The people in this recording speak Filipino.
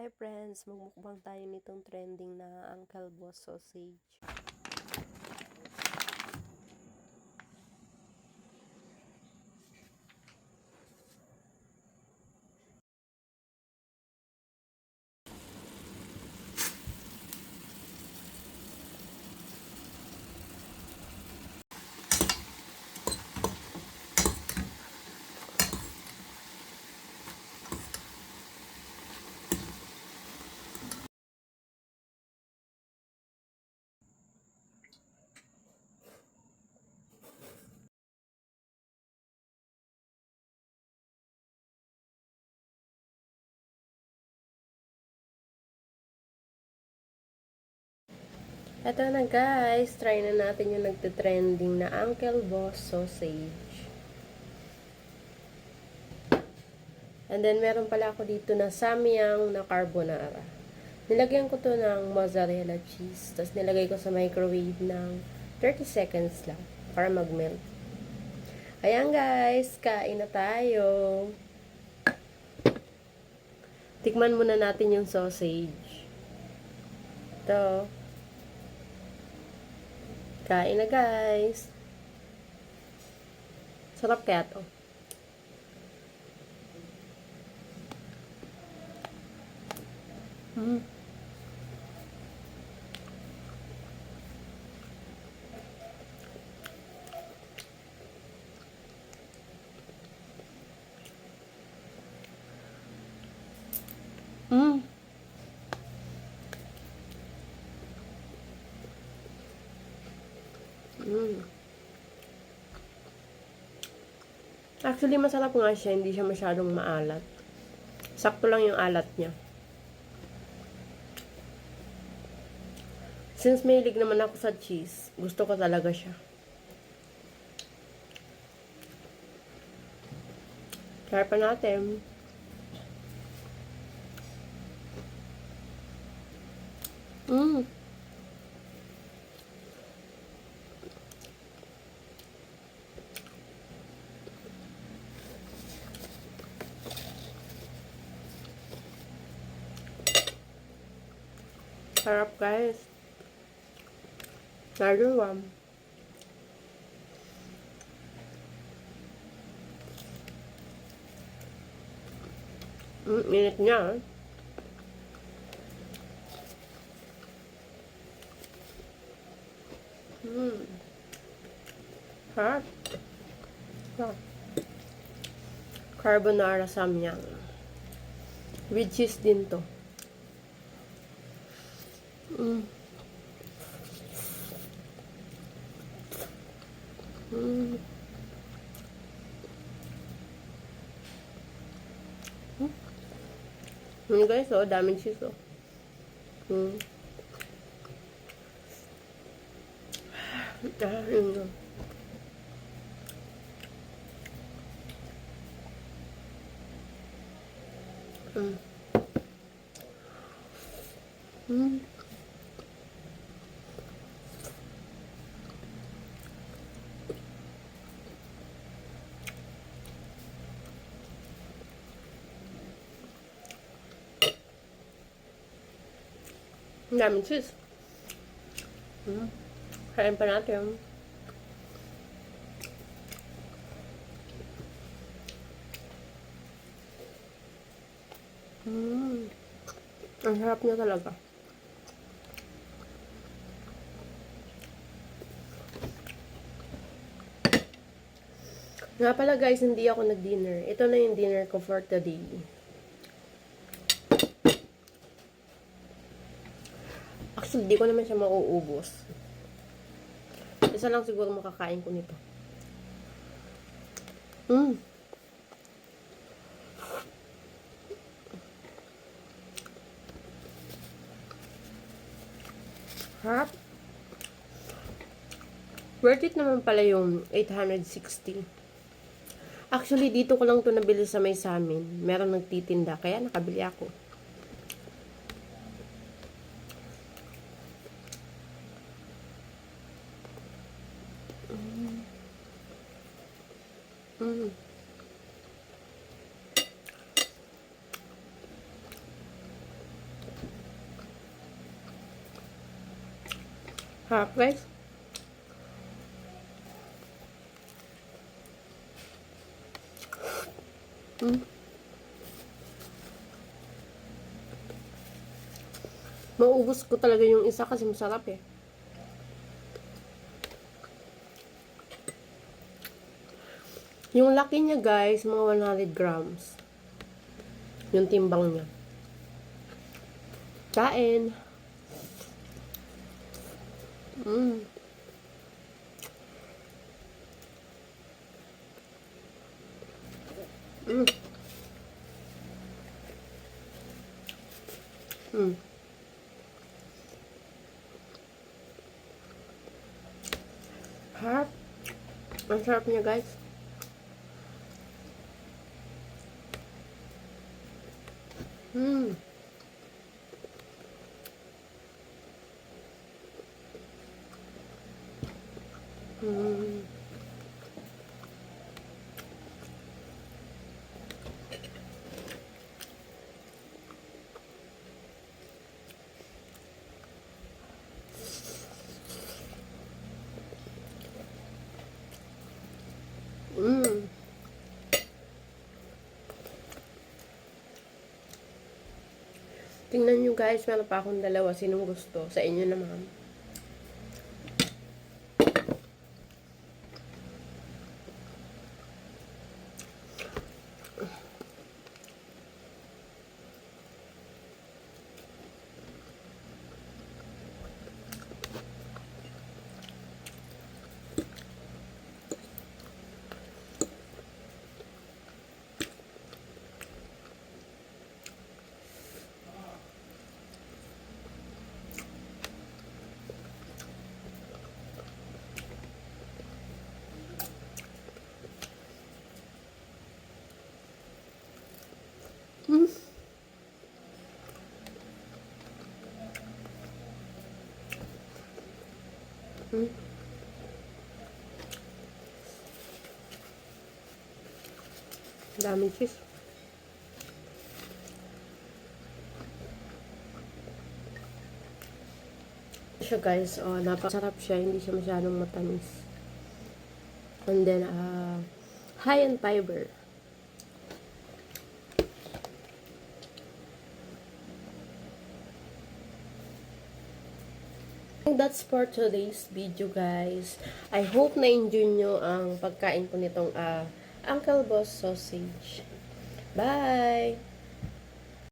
Hi friends, magmukbang tayo nitong trending na Uncle Boss sausage. Eto na guys, try na natin yung nagte-trending na Uncle Boss sausage. And then meron pala ako dito na samyang na carbonara. Nilagyan ko to ng mozzarella cheese, tapos nilagay ko sa microwave ng 30 seconds lang para mag-melt. Ayan guys, kain na tayo. Tikman muna natin yung sausage. Ito. Kain na guys. Sarap kaya to. Mm. Mm. Mm. Actually, masarap nga siya. Hindi siya masyadong maalat. Sakto lang yung alat niya. Since mahilig naman ako sa cheese, gusto ko talaga siya. Try pa natin. Mm. Sarap guys. Naluwam. Init niya. Sarap. Sarap. Carbonara samyang. With cheese din to. Mm. Mm. Mm guys, oh, daming cheese, oh. Mm. Yun, yun. Mm. Mm. Ang daming cheese. Mm. Kain pa natin. Mm. Ang sarap niya talaga. Nga pala guys, hindi ako nag-dinner. Ito na yung dinner ko for today. Actually, di ko naman siya mauubos. Isa lang siguro makakain ko nito. Mm. Harap. Worth it naman pala yung 860. Actually, dito ko lang to nabili sa may samin. Meron nagtitinda, kaya nakabili ako. Mm. Harap, guys. Maubos ko talaga yung isa kasi masarap eh. Yung laki niya guys, mga 100 grams. Yung timbang niya. Kain. Mm. Mm. Mm. Harap. Ang sarap niya guys. Mm. Mm. Mm. Tingnan nyo guys, meron pa akong dalawa. Sinong gusto? Sa inyo naman. Mm. Mm. Daming cheese. Siya guys, oh, napakasarap siya. Hindi siya masyadong matamis. And then, high in fiber. That's for today's video guys. I hope na-enjoy nyo ang pagkain ko nitong Uncle Boss sausage. Bye!